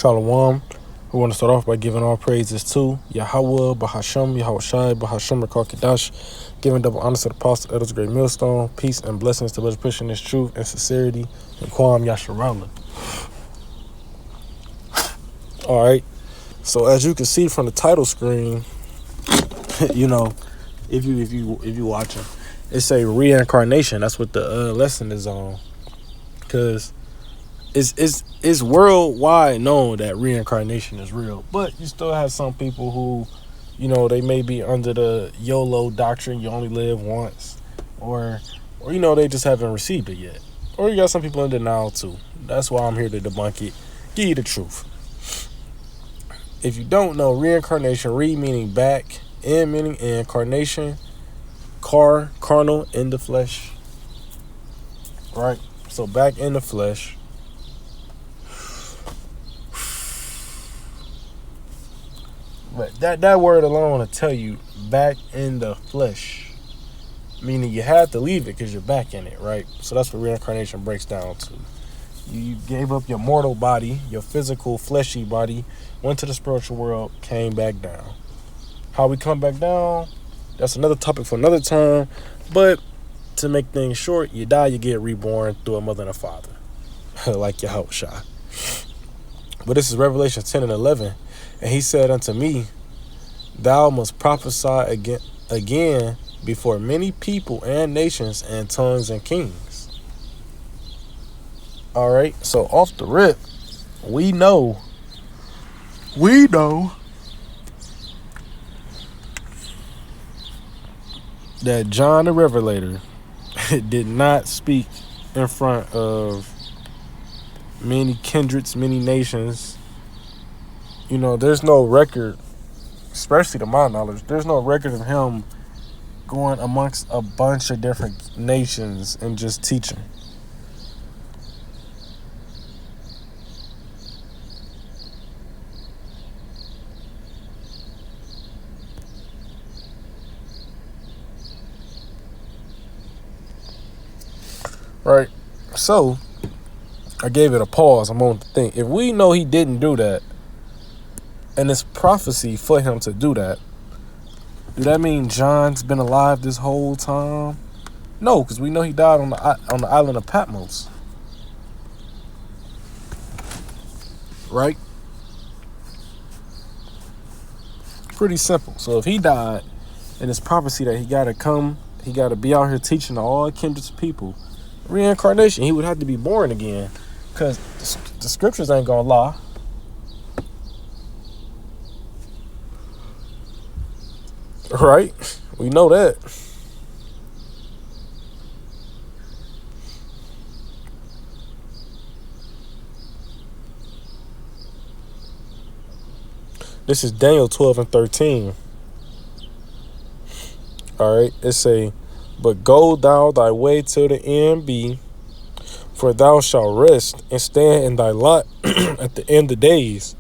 Shalom. We want to start off by giving all praises to Yahweh, Bahasham, Yahushai, Bahasham, Rakakadash, giving double honors to the apostle, elders, great millstone, peace and blessings to those pushing this truth and sincerity, and Kwam Yasharala. All right. So as you can see from the title screen, you know, if you watching, it's a reincarnation. That's what the lesson is on, because it's worldwide known that reincarnation is real, but you still have some people who, you know, they may be under the YOLO doctrine, you only live once, or you know, they just haven't received it yet, or you got some people in denial too. That's why I'm here to debunk it, give you the truth. If you don't know, reincarnation, re meaning back, in meaning incarnation, carnal, in the flesh, right? So back in the flesh. But that word alone will tell you back in the flesh, meaning you had to leave it because you're back in it, right? So that's what reincarnation breaks down to. You gave up your mortal body, your physical fleshy body, went to the spiritual world, came back down. How we come back down, that's another topic for another time. But to make things short, you die, you get reborn through a mother and a father, like Yahushua. But this is Revelation 10 and 11. And he said unto me, thou must prophesy again before many people and nations and tongues and kings. All right. So off the rip, we know that John the Revelator did not speak in front of many kindreds, many nations. You know, there's no record, especially to my knowledge, there's no record of him going amongst a bunch of different nations and just teaching. Right? So, I gave it a pause. I'm on to think. If we know he didn't do that, and it's prophecy for him to do that, do that mean John's been alive this whole time? No, because we know he died on the island of Patmos. Right? Pretty simple. So if he died, and it's prophecy that he got to come, he got to be out here teaching to all kindreds of people, reincarnation, he would have to be born again, because the scriptures ain't gonna lie. Right? We know that. This is Daniel 12 and 13. All right. It say, but go thou thy way till the end be, for thou shalt rest and stand in thy lot at the end of days.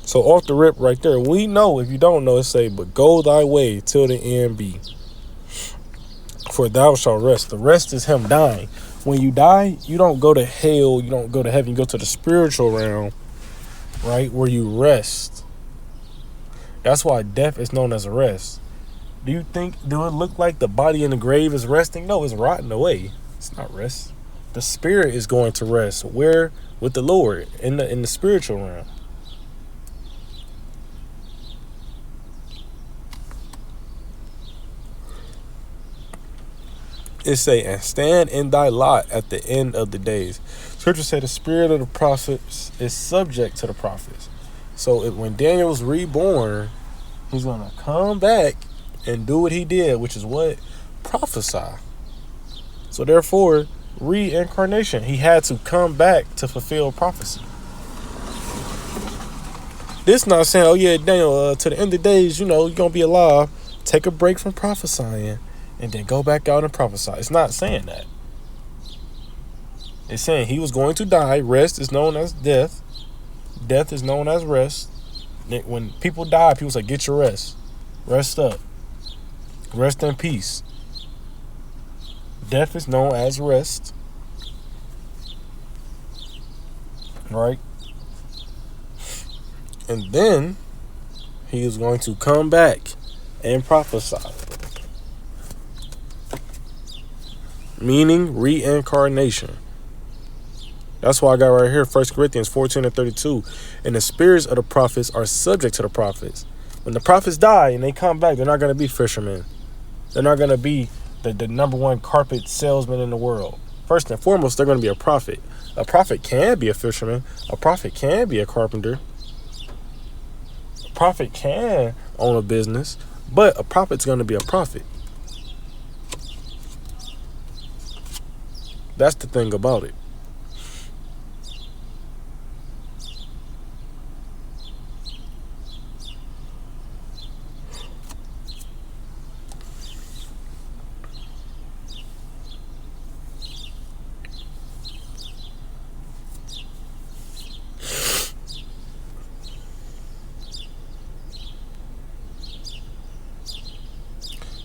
So off the rip right there, we know, if you don't know, it say, but go thy way till the end be, for thou shalt rest. The rest is him dying. When you die, you don't go to hell, you don't go to heaven, you go to the spiritual realm, right, where you rest. That's why death is known as a rest. Do it look like the body in the grave is resting? No, it's rotting away. It's not rest. The spirit is going to rest. Where? With the Lord, in the spiritual realm. It say, and stand in thy lot at the end of the days. Scripture say the spirit of the prophets is subject to the prophets. So when Daniel's reborn, he's going to come back and do what he did, which is what? Prophesy. So therefore, reincarnation, he had to come back to fulfill prophecy. This not saying, oh yeah, Daniel, to the end of the days, you know, you're going to be alive. Take a break from prophesying and then go back out and prophesy. It's not saying that. It's saying he was going to die. Rest is known as death. Death is known as rest. When people die, people say, get your rest. Rest up. Rest in peace. Death is known as rest. Right? And then he is going to come back and prophesy. Meaning reincarnation. That's why I got right here 1 Corinthians 14:32. And the spirits of the prophets are subject to the prophets. When the prophets die and they come back, they're not going to be fishermen. They're not going to be the number one carpet salesman in the world. First and foremost, they're going to be a prophet. A prophet can be a fisherman. A prophet can be a carpenter. A prophet can own a business. But a prophet's going to be a prophet. That's the thing about it.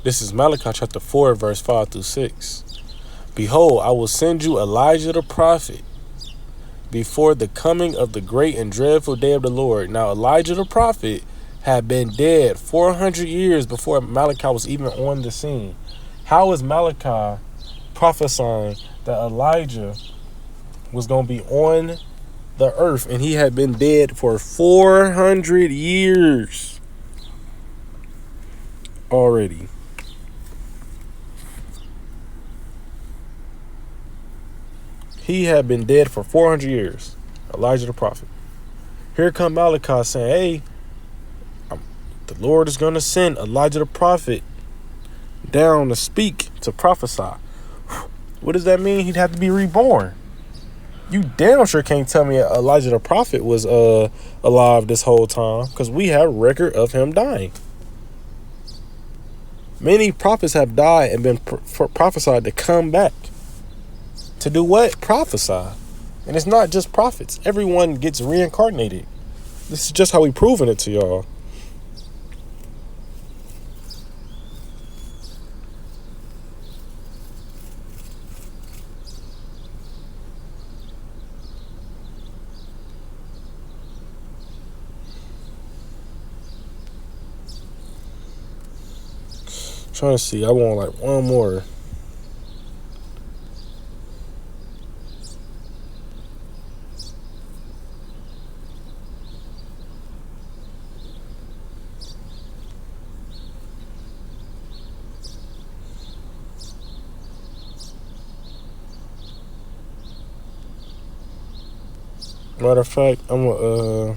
This is Malachi chapter 4, verse 5 through 6. Behold, I will send you Elijah the prophet before the coming of the great and dreadful day of the Lord. Now Elijah the prophet had been dead 400 years before Malachi was even on the scene. How is Malachi prophesying that Elijah was going to be on the earth and he had been dead for 400 years already? He had been dead for 400 years. Elijah the prophet. Here come Malachi saying, hey, the Lord is going to send Elijah the prophet down to speak, to prophesy. What does that mean? He'd have to be reborn. You damn sure can't tell me Elijah the prophet was alive this whole time, because we have record of him dying. Many prophets have died and been prophesied to come back. To do what? Prophesy. And it's not just prophets. Everyone gets reincarnated. This is just how we proving it to y'all. Trying to see. I want like one more. Matter of fact, I'm gonna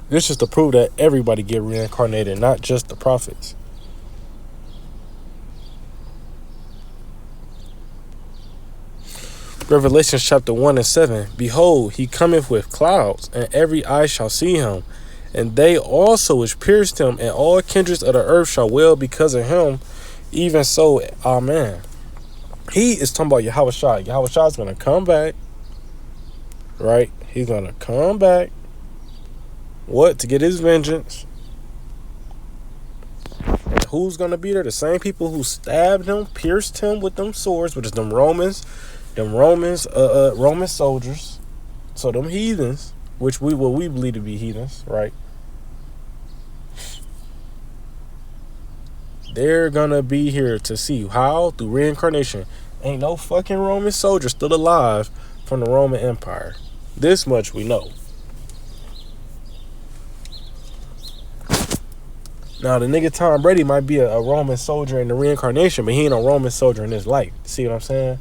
this is to prove that everybody get reincarnated, not just the prophets. Revelation chapter 1 and 7. Behold, he cometh with clouds, and every eye shall see him, and they also which pierced him, and all kindreds of the earth shall wail because of him. Even so, amen. He is talking about Yahushua. Yahushua is going to come back, right? He's going to come back. What? To get his vengeance. And who's going to be there? The same people who stabbed him, pierced him with them swords, which is them Romans. Roman soldiers. So them heathens, which we believe to be heathens, right? They're gonna be here to see how, through reincarnation. Ain't no fucking Roman soldier still alive from the Roman Empire. This much we know. Now the nigga Tom Brady might be a Roman soldier in the reincarnation, but he ain't a Roman soldier in his life. See what I'm saying?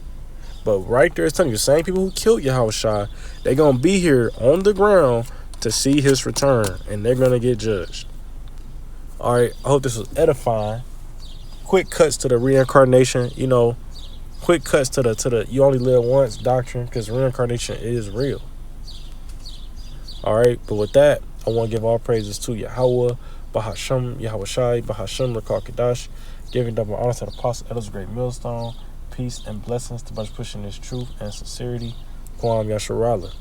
But right there, it's telling you, the same people who killed Yahushua, they're going to be here on the ground to see his return, and they're going to get judged. All right, I hope this was edifying. Quick cuts to the reincarnation, quick cuts to the you only live once doctrine, because reincarnation is real. All right, but with that, I want to give all praises to Yahweh, Bahashem, Yahushai, Bahashem, Rakal Kadash, giving double honor to the apostle, Elders, great millstone. Peace and blessings to much pushing this truth and sincerity. Kwam Yasharala.